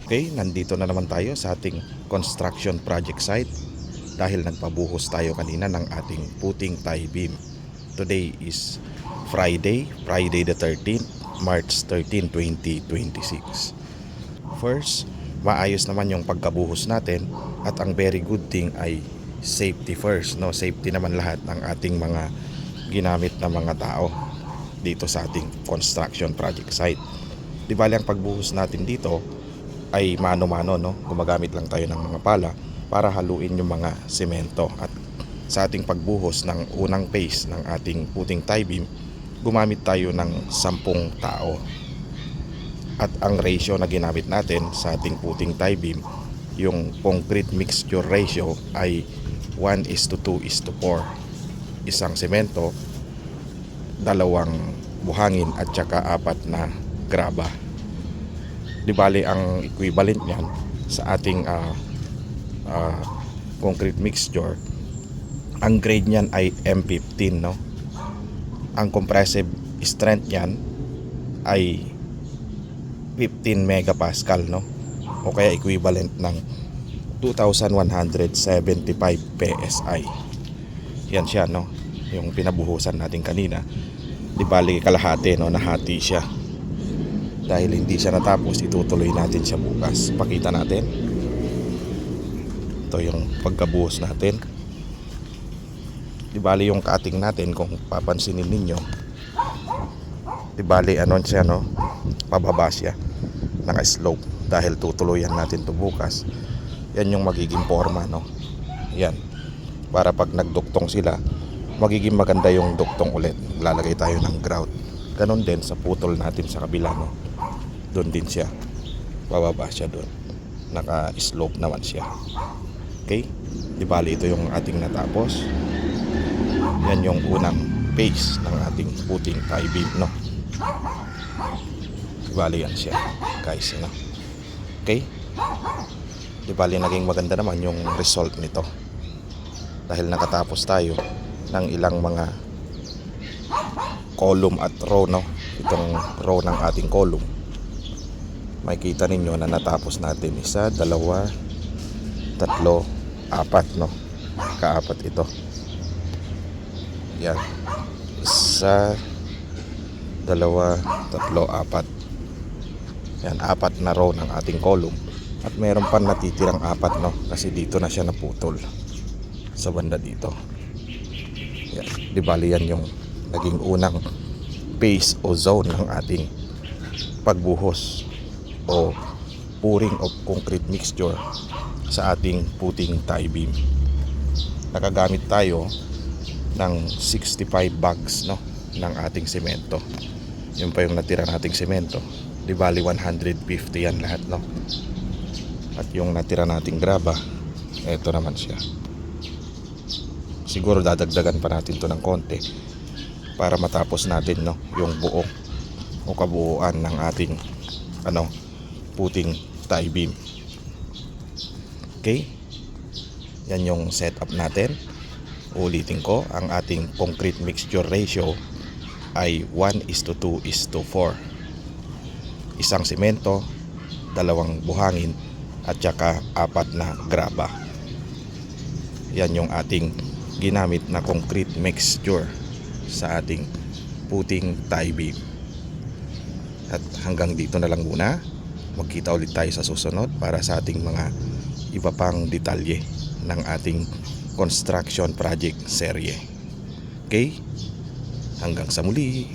Okay, nandito na naman tayo sa ating construction project site dahil nagpabuhos tayo kanina ng ating puting tie beam. Today is Friday the 13th, March 13, 2026. First, maayos naman yung pagkabuhos natin at ang very good thing ay safety first, no? Safety naman lahat ng ating mga ginamit na mga tao dito sa ating construction project site. Di bali ang pagbuhos natin dito ay mano-mano, no? Gumagamit lang tayo ng mga pala para haluin yung mga semento. At sa ating pagbuhos ng unang phase ng ating puting tie beam, gumamit tayo ng 10 tao. At ang ratio na ginamit natin sa ating puting tie beam, yung concrete mixture ratio ay 1:2:4. Isang semento, 2 buhangin at saka 4 na graba. Di bali ang equivalent niyan sa ating concrete mixture, ang grade niyan ay M15, no? Ang compressive strength niyan ay 15 megapascal, no? O kaya equivalent ng 2,175 PSI. Yan siya, no? Yung pinabuhusan natin kanina. Di bali kalahati, no? Nahati siya. Dahil hindi siya natapos, itutuloy natin siya bukas. Pakita natin. Ito yung pagkabuhos natin. Di bali yung cutting natin, kung papansinin ninyo, di bali ano siya, no? Pababa siya, naka-slope. Dahil tutuluyan natin to bukas. Yan yung magiging forma, no? Yan. Para pag nagduktong sila, magiging maganda yung duktong ulit. Lalagay tayo ng grout. Ganon din sa putol natin sa kabila, no? Doon din siya, bababa siya doon, naka-slope naman siya. Okay, di bali ito yung ating natapos. Yan yung unang phase ng ating puting tie beam, no? Di bali yan siya, guys, no? Okay, di bali naging maganda naman yung result nito dahil nakatapos tayo ng ilang mga column at row, no? Itong row ng ating column, makikita ninyo na natapos natin 1, 2, 3, 4, no? Kaapat ito. Yan. 1, 2, 3, 4. Yan, 4 na row ng ating column. At mayroon pa natitirang 4, no? Kasi dito na siya naputol sa banda dito. Yan. Di bali yan yung naging unang phase o zone ng ating pagbuhos o pouring of concrete mixture sa ating puting tie beam. Nakagamit tayo ng 65 bags, no, ng ating semento. Yun pa yung natira nating semento. Di bali 150 yan lahat, no? At yung natira nating graba, eto naman siya. Siguro dadagdagan pa natin to ng konti para matapos natin, no, yung buo o kabuuan ng ating puting tie beam. Okay, yan yung setup natin. Ulitin ko, ang ating concrete mixture ratio ay 1:2:4. Isang semento, 2 buhangin at saka 4 na graba. Yan yung ating ginamit na concrete mixture sa ating puting tie beam. At hanggang dito na lang muna. Magkita ulit tayo sa susunod para sa ating mga iba pang detalye ng ating construction project serye. Okay? Hanggang sa muli.